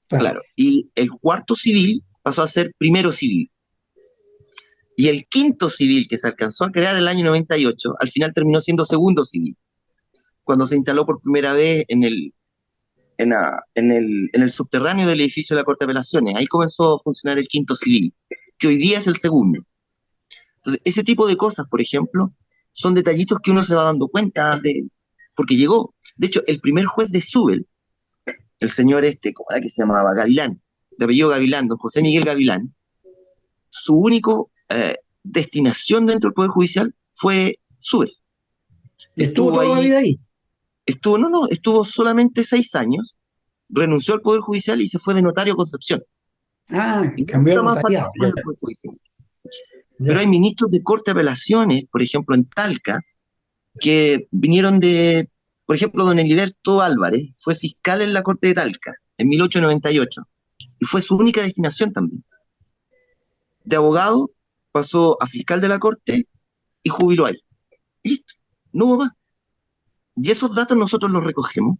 Claro. claro. Y el cuarto civil pasó a ser primero civil. Y el quinto civil que se alcanzó a crear en el año 98, al final terminó siendo segundo civil, cuando se instaló por primera vez en el subterráneo del edificio de la Corte de Apelaciones. Ahí comenzó a funcionar el quinto civil, que hoy día es el segundo. Entonces, ese tipo de cosas, por ejemplo, son detallitos que uno se va dando cuenta de, porque llegó. De hecho, el primer juez de Subel, el señor ¿cómo era que se llamaba? Gavilán, de apellido Gavilán, don José Miguel Gavilán, su único destinación dentro del Poder Judicial fue Subel. ¿Estuvo Estuvo toda la ahí, vida ahí? estuvo solamente 6 años, renunció al Poder Judicial y se fue de notario a Concepción. Ah, Y cambió nunca el más notariado. participó Ya, en el Poder Judicial. Pero hay ya. ministros de Corte de Apelaciones, por ejemplo, en Talca, que vinieron de, por ejemplo, don Heriberto Álvarez fue fiscal en la Corte de Talca en 1898 y fue su única destinación también. De abogado pasó a fiscal de la Corte y jubiló ahí. Y listo, no hubo más. Y esos datos nosotros los recogemos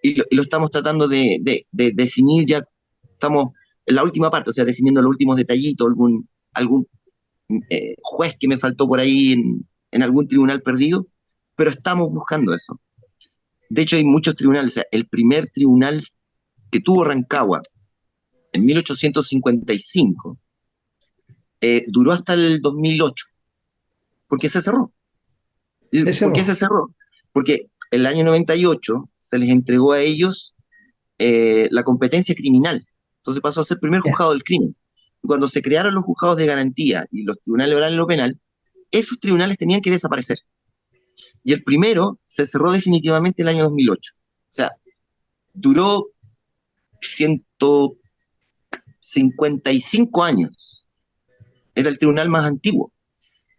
y lo estamos tratando de definir ya, estamos en la última parte, o sea, definiendo los últimos detallitos, algún juez que me faltó por ahí en algún tribunal perdido, pero estamos buscando eso. De hecho, hay muchos tribunales. O sea, el primer tribunal que tuvo Rancagua en 1855 duró hasta el 2008. ¿Por qué se cerró? Se ¿Por qué cerró. se cerró? Porque el año 98 se les entregó a ellos la competencia criminal. Entonces pasó a ser primer Ya. juzgado del crimen. Y cuando se crearon los juzgados de garantía y los tribunales orales en lo penal, esos tribunales tenían que desaparecer. Y el primero se cerró definitivamente el año 2008. O sea, duró 155 años. Era el tribunal más antiguo.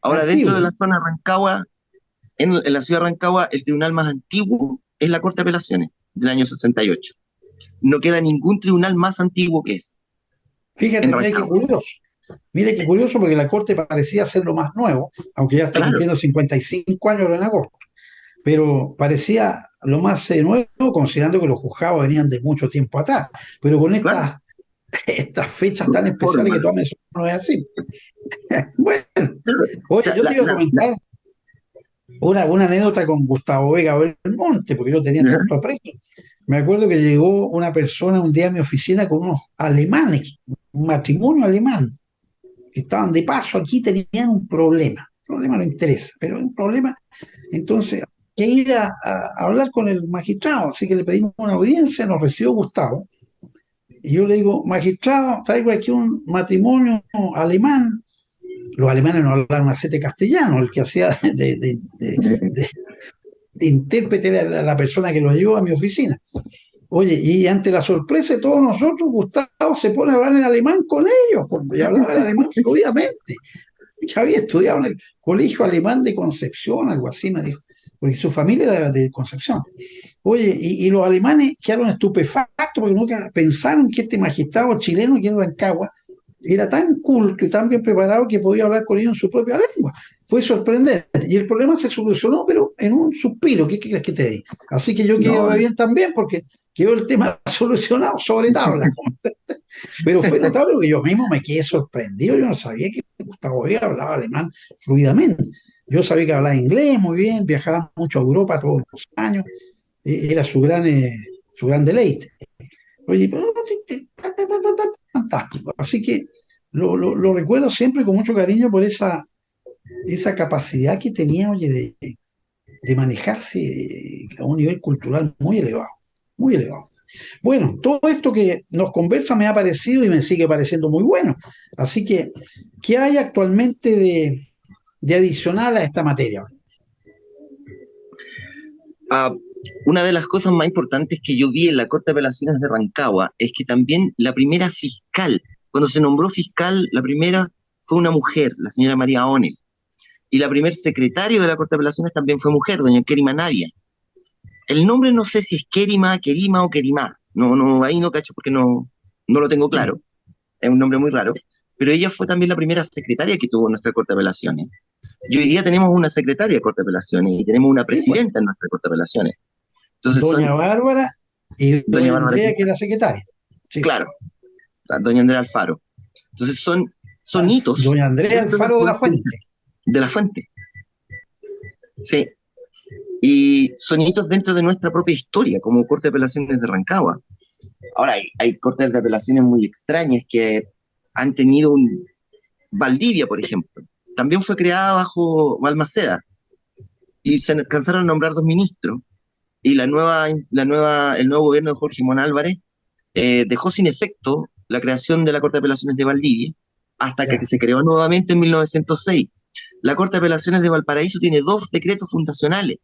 Ahora, dentro de Antiguo. la zona de Rancagua, en la ciudad de Rancagua, el tribunal más antiguo es la Corte de Apelaciones, del año 68. No queda ningún tribunal más antiguo que ese, en Fíjate, mira qué Rancagua. curioso. Mira qué curioso porque la Corte parecía ser lo más nuevo, aunque ya está Claro, cumpliendo 55 años en agosto. Pero parecía lo más nuevo, considerando que los juzgados venían de mucho tiempo atrás. Pero con claro, estas fechas la tan especiales que forma. tú mencionas, no es así. Bueno, Claro. O oye, sea, yo te iba a comentar una anécdota con Gustavo Vega Belmonte, porque yo tenía ajá, tanto aprecio. Me acuerdo que llegó una persona un día a mi oficina con unos alemanes, un matrimonio alemán, que estaban de paso aquí, tenían un problema. El problema no interesa, pero un problema. Entonces, que ir a hablar con el magistrado, así que le pedimos una audiencia, nos recibió Gustavo, y yo le digo, magistrado, traigo aquí un matrimonio alemán. Los alemanes no hablaban acete castellano, el que hacía de, de intérprete era la persona que lo llevó a mi oficina. Oye, y ante la sorpresa de todos nosotros, Gustavo se pone a hablar en alemán con ellos, y hablaba en alemán fluidamente. Ya había estudiado en el Colegio Alemán de Concepción, algo así me dijo, porque su familia era de Concepción. Oye, y los alemanes quedaron estupefactos porque nunca pensaron que este magistrado chileno que era Rancagua era tan culto y tan bien preparado que podía hablar con ellos en su propia lengua. Fue sorprendente. Y el problema se solucionó, pero en un suspiro. ¿Qué quieres que te diga? Así que yo quedé no, bien también porque quedó el tema solucionado sobre tabla. Pero fue notable porque yo mismo me quedé sorprendido. Yo no sabía que Gustavo Vega hablaba alemán fluidamente. Yo sabía que hablaba inglés muy bien, viajaba mucho a Europa todos los años. Era su gran deleite. Oye, fantástico. Así que lo recuerdo siempre con mucho cariño por esa capacidad que tenía, oye, de manejarse a un nivel cultural muy elevado, muy elevado. Bueno, todo esto que nos conversa me ha parecido y me sigue pareciendo muy bueno. Así que, ¿qué hay actualmente de adicional a esta materia? ah, una de las cosas más importantes que yo vi en la Corte de Apelaciones de Rancagua es que también la primera fiscal, cuando se nombró fiscal, la primera fue una mujer, la señora María Onel, y la primer secretario de la Corte de Apelaciones también fue mujer, doña Kerima Navia. El nombre no sé si es Kerima, Kerima o Kerimá, No, no, ahí no cacho porque no lo tengo Sí. claro. Es un nombre muy raro. Pero ella fue también la primera secretaria que tuvo nuestra Corte de Apelaciones. Y hoy día tenemos una secretaria de Corte de Apelaciones y tenemos una Sí, pues, presidenta en nuestra Corte de Apelaciones. Entonces doña son Bárbara y doña doña Bárbara Andrea, que es Quintana, la secretaria. Sí. claro, doña Andrea Alfaro. Entonces son hitos Doña Andrea dentro del Alfaro de la Poder Judicial, Fuente. de la fuente, sí. Y son hitos dentro de nuestra propia historia como Corte de Apelaciones de Rancagua. Ahora, hay cortes de apelaciones muy extrañas que han tenido un... Valdivia, por ejemplo, también fue creada bajo Balmaceda y se alcanzaron a nombrar dos ministros y el nuevo gobierno de Jorge Mon Álvarez dejó sin efecto la creación de la Corte de Apelaciones de Valdivia hasta que Ya. se creó nuevamente en 1906. La Corte de Apelaciones de Valparaíso tiene dos decretos fundacionales.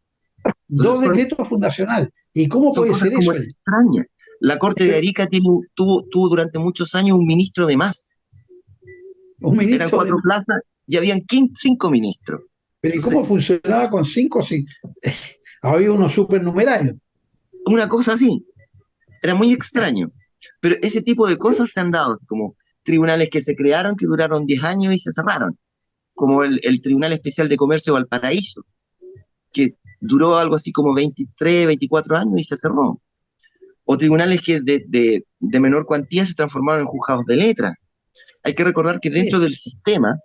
Entonces Dos decretos fundacionales. ¿Y cómo son puede cosas ser como eso? extrañas. La Corte de Pero, Arica tuvo durante muchos años un ministro de más. un Eran ministro de cuatro más. plazas y habían cinco ministros. Pero ¿y Entonces, cómo funcionaba con cinco si había unos supernumerarios? una cosa así, era muy extraño. Pero ese tipo de cosas se han dado, así como tribunales que se crearon, que duraron 10 años y se cerraron, como el Tribunal Especial de Comercio de Valparaíso, que duró algo así como 23, 24 años y se cerró. O tribunales que de menor cuantía se transformaron en juzgados de letra. Hay que recordar que dentro Sí. del sistema,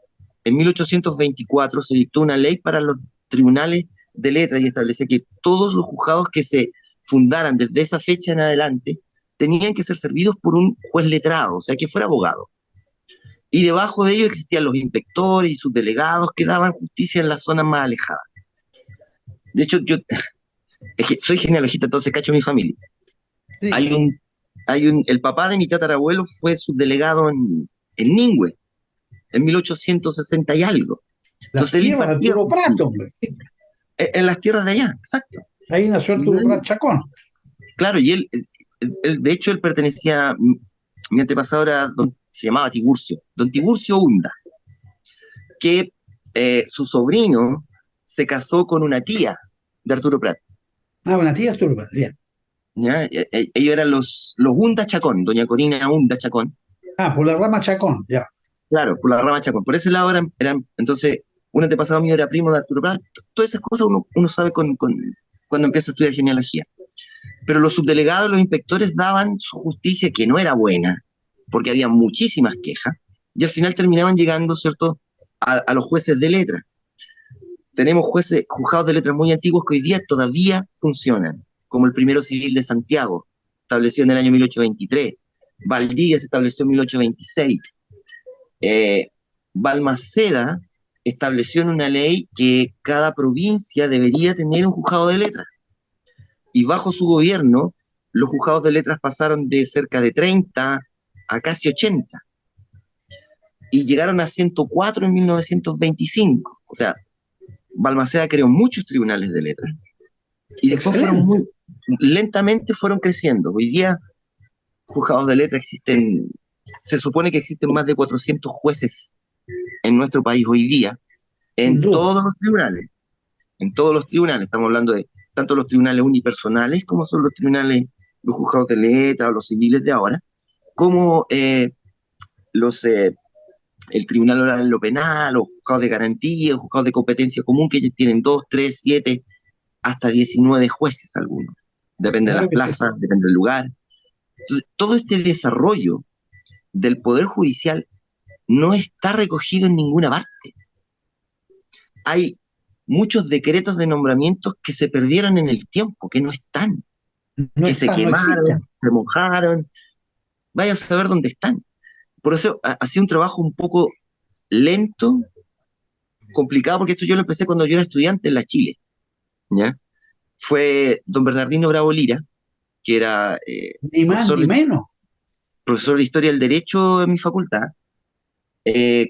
en 1824 se dictó una ley para los tribunales de letras y establecía que todos los juzgados que se fundaran desde esa fecha en adelante tenían que ser servidos por un juez letrado, o sea, que fuera abogado. Y debajo de ellos existían los inspectores y sus delegados que daban justicia en las zonas más alejadas. De hecho, yo es que soy genealogista, entonces cacho mi familia. Sí. Hay un, el papá de mi tatarabuelo fue subdelegado en Ningüe, en 1860 y algo. Las Entonces él tierras de impartía Arturo Prat, justicia hombre. Sí. en las tierras de allá, exacto. Ahí nació Y Arturo Prat él, Chacón. claro, y de hecho, él pertenecía, mi antepasado se llamaba Tiburcio, don Tiburcio Hunda, que su sobrino se casó con una tía de Arturo Prat. Ah, una tía Arturo Prat, bien. ¿Ya? Ellos eran los Hunda Chacón, doña Corina Hunda Chacón, Ah, por la rama Chacón, ya. claro, por la rama Chacón. Por ese lado entonces, un antepasado mío era primo de Arturo Prat. Todas esas cosas uno sabe cuando empieza a estudiar genealogía. Pero los subdelegados, los inspectores daban su justicia que no era buena, porque había muchísimas quejas, y al final terminaban llegando, ¿cierto?, a los jueces de letra. Tenemos juzgados de letras muy antiguos que hoy día todavía funcionan, como el Primero Civil de Santiago, establecido en el año 1823. Valdivia se estableció en 1826. Eh, Balmaceda estableció en una ley que cada provincia debería tener un juzgado de letras. Y bajo su gobierno, los juzgados de letras pasaron de cerca de 30 a casi 80 y llegaron a 104 en 1925. O sea, Balmaceda creó muchos tribunales de letras y después Excelente. lentamente fueron creciendo. Hoy día, juzgados de letras se supone que existen más de 400 jueces en nuestro país hoy día, Sin en duda. todos los tribunales. En todos los tribunales, estamos hablando de tanto los tribunales unipersonales como son los tribunales, los juzgados de letras o los civiles de ahora, como los, el Tribunal Oral en lo Penal, los juzgados de garantía, los juzgados de competencia común, que ellos tienen 2, 3, 7, hasta 19 jueces algunos. Depende de las Claro que sí. plazas, depende del lugar. Entonces, todo este desarrollo del Poder Judicial no está recogido en ninguna parte. Hay muchos decretos de nombramientos que se perdieron en el tiempo, que no están, No que se están, no quemaron, existen. se mojaron, vaya a saber dónde están. Por eso ha sido un trabajo un poco lento, complicado, porque esto yo lo empecé cuando yo era estudiante en la Chile, ¿ya? Fue don Bernardino Bravo Lira, que era Ni más profesor ni de, menos. profesor de Historia del Derecho en mi facultad.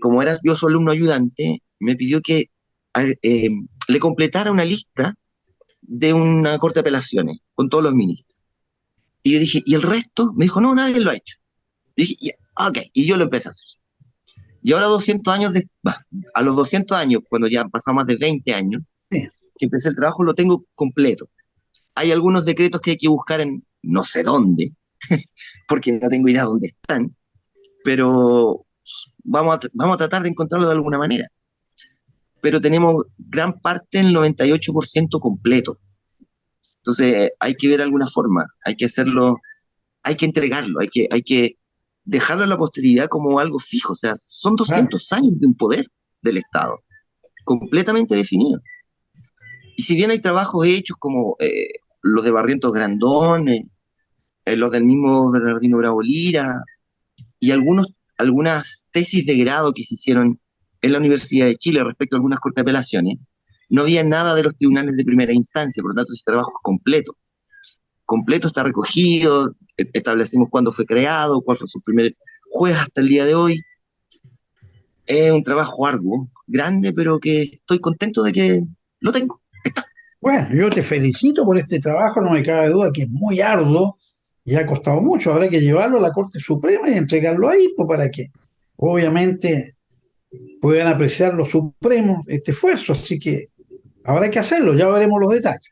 Como era yo su alumno ayudante, me pidió que le completara una lista de una corte de apelaciones con todos los ministros. Y yo dije, ¿y el resto? Me dijo, no, nadie lo ha hecho. Y dije, yeah, ok, y yo lo empecé a hacer. Y ahora 200 años a los 200 años, cuando ya han pasado más de 20 años, Sí. que empecé el trabajo, lo tengo completo. Hay algunos decretos que hay que buscar en no sé dónde, porque no tengo idea dónde están, pero vamos a tratar de encontrarlo de alguna manera. Pero tenemos gran parte, el 98% completo. Entonces hay que ver alguna forma, hay que hacerlo, hay que entregarlo, hay que dejarlo a la posteridad como algo fijo. O sea, son Claro. 200 años de un poder del Estado, completamente definido. Y si bien hay trabajos hechos como los de Barrientos Grandón, los del mismo Bernardino Bravo Lira, y algunas tesis de grado que se hicieron en la Universidad de Chile respecto a algunas cortes de apelaciones, no había nada de los tribunales de primera instancia, por lo tanto ese trabajo es completo. Completo está recogido, establecimos cuándo fue creado, cuál fue su primer juez hasta el día de hoy. Es un trabajo arduo, grande, pero que estoy contento de que lo tengo. Bueno, yo te felicito por este trabajo, no me cabe duda que es muy arduo y ha costado mucho. Habrá que llevarlo a la Corte Suprema y entregarlo ahí, pues para que obviamente puedan apreciar los supremos este esfuerzo. Así que habrá que hacerlo, ya veremos los detalles.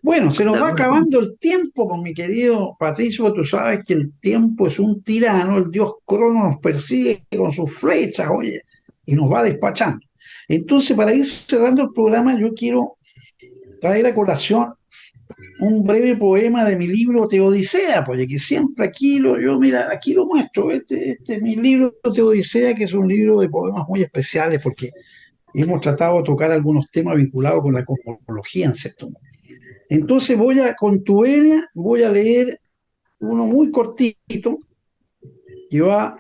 Bueno, se De nos va alguna forma. acabando el tiempo, con mi querido Patricio. Tú sabes que el tiempo es un tirano, el dios Crono nos persigue con sus flechas, oye, y nos va despachando. Entonces, para ir cerrando el programa, yo quiero traer a colación un breve poema de mi libro Teodicea, porque que siempre aquí mira, aquí lo muestro, este es mi libro Teodicea, que es un libro de poemas muy especiales, porque hemos tratado de tocar algunos temas vinculados con la cosmología, en cierto modo. Entonces con tu venia, voy a leer uno muy cortito, que va,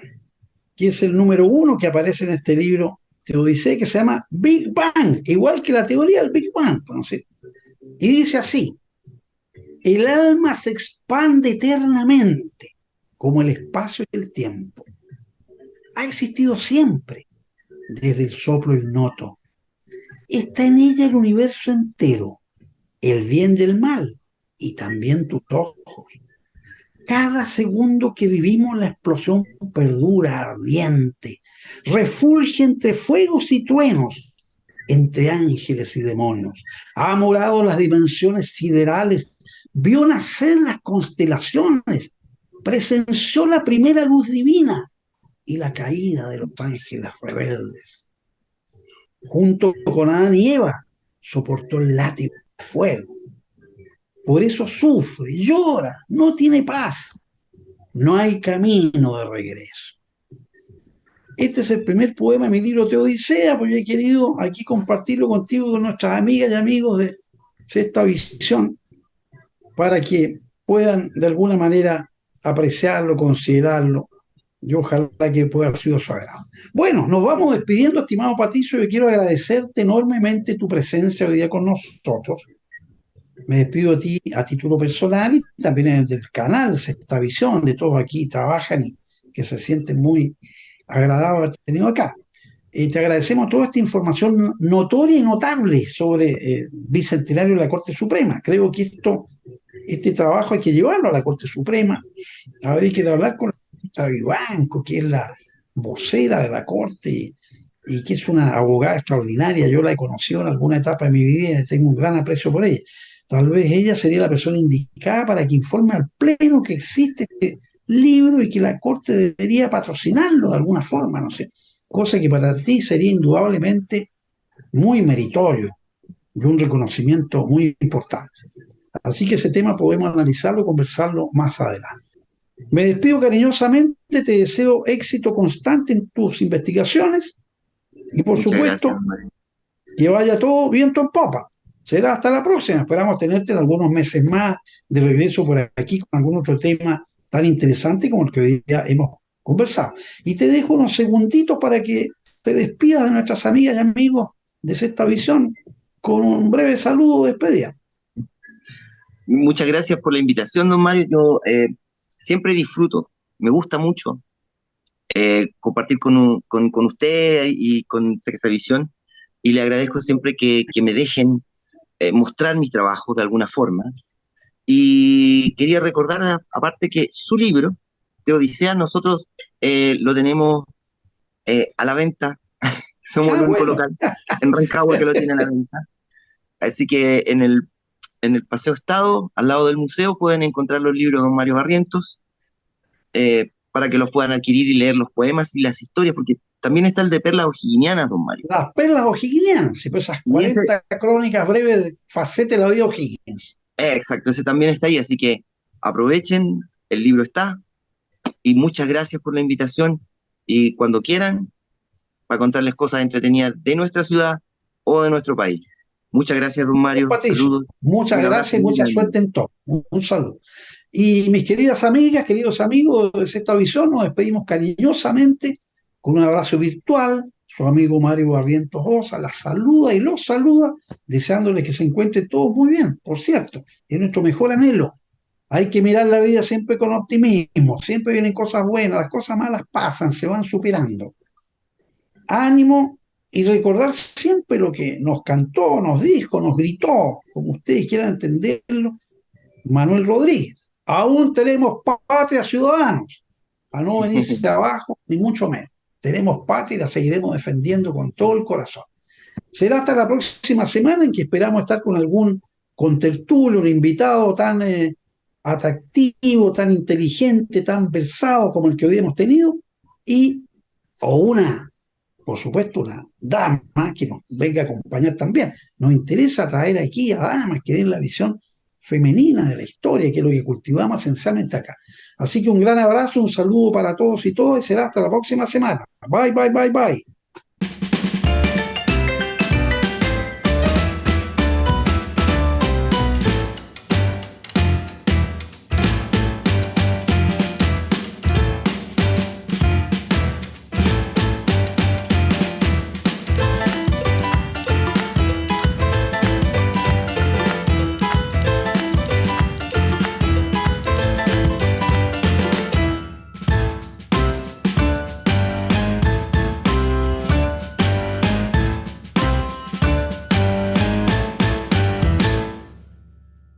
que es el número uno que aparece en este libro Teodicea, que se llama Big Bang, igual que la teoría del Big Bang, ¿no? Y dice así: el alma se expande eternamente, como el espacio y el tiempo. Ha existido siempre, desde el soplo ignoto. Está en ella el universo entero, el bien y el mal, y también tus ojos. Cada segundo que vivimos la explosión perdura, ardiente, refulge entre fuegos y truenos, entre ángeles y demonios. Ha morado las dimensiones siderales, vio nacer las constelaciones, presenció la primera luz divina y la caída de los ángeles rebeldes. Junto con Adán y Eva, soportó el látigo de fuego. Por eso sufre, llora, no tiene paz. No hay camino de regreso. Este es el primer poema de mi libro Teodicea, pues yo he querido aquí compartirlo contigo y con nuestras amigas y amigos de esta visión para que puedan de alguna manera apreciarlo, considerarlo, y ojalá que pueda haber sido su agrado. Bueno, nos vamos despidiendo, estimado Patricio. Yo quiero agradecerte enormemente tu presencia hoy día con nosotros. Me despido de ti a título personal y también del canal, esta visión de todos aquí trabajan y que se sienten muy agradados de haber tenido acá. Te agradecemos toda esta información notoria y notable sobre Bicentenario de la Corte Suprema. Creo que este trabajo hay que llevarlo a la Corte Suprema. A ver, hay que hablar con la ministra Vivanco, que es la vocera de la Corte y que es una abogada extraordinaria. Yo la he conocido en alguna etapa de mi vida y tengo un gran aprecio por ella. Tal vez ella sería la persona indicada para que informe al Pleno que existe este libro y que la Corte debería patrocinarlo de alguna forma, no sé. Cosa que para ti sería indudablemente muy meritorio y un reconocimiento muy importante. Así que ese tema podemos analizarlo, conversarlo más adelante. Me despido cariñosamente, te deseo éxito constante en tus investigaciones y por Muchas gracias, supuesto Mario. que vaya todo viento en popa. Será hasta la próxima. Esperamos tenerte en algunos meses más de regreso por aquí con algún otro tema tan interesante como el que hoy día hemos conversado. Y te dejo unos segunditos para que te despidas de nuestras amigas y amigos de esta visión con un breve saludo de despedida. Muchas gracias por la invitación, don Mario. Yo siempre disfruto, me gusta mucho compartir con usted y con Sexta Visión, y le agradezco siempre que me dejen mostrar mis trabajos de alguna forma. Y quería recordar, aparte, que su libro, de Odisea, nosotros lo tenemos a la venta. Somos Ah, el único bueno, local en Rancagua que lo tiene a la venta. Así que en el Paseo Estado, al lado del museo, pueden encontrar los libros de don Mario Barrientos. para que los puedan adquirir y leer los poemas y las historias, porque también está el de Perlas O'Higginianas, don Mario. Las perlas O'Higginianas, sí, pues esas Y ese, 40 crónicas breves de faceta de la vida O'Higgins. exacto, ese también está ahí, así que aprovechen, el libro está, y muchas gracias por la invitación, y cuando quieran, para contarles cosas entretenidas de nuestra ciudad o de nuestro país. Muchas gracias, don Don Mario, Patricio, saludos, muchas un abrazo gracias y muy mucha grande. suerte en todo. Un saludo. Y mis queridas amigas, queridos amigos de Sexta Visión, nos despedimos cariñosamente con un abrazo virtual. Su amigo Mario Barrientos Osa la saluda y los saluda, deseándoles que se encuentren todos muy bien. Por cierto, es nuestro mejor anhelo. Hay que mirar la vida siempre con optimismo. Siempre vienen cosas buenas, las cosas malas pasan, se van superando. Ánimo y recordar siempre lo que nos cantó, nos dijo, nos gritó, como ustedes quieran entenderlo, Manuel Rodríguez. Aún tenemos patria, ciudadanos, a no venirse abajo, ni mucho menos. Tenemos patria y la seguiremos defendiendo con todo el corazón. Será hasta la próxima semana en que esperamos estar con algún contertulio, un invitado tan atractivo, tan inteligente, tan versado como el que hoy hemos tenido, y o una, por supuesto, una dama que nos venga a acompañar también. Nos interesa traer aquí a damas que den la visión femenina de la historia, que es lo que cultivamos esencialmente acá. Así que un gran abrazo, un saludo para todos y todas y será hasta la próxima semana. Bye, bye, bye, bye.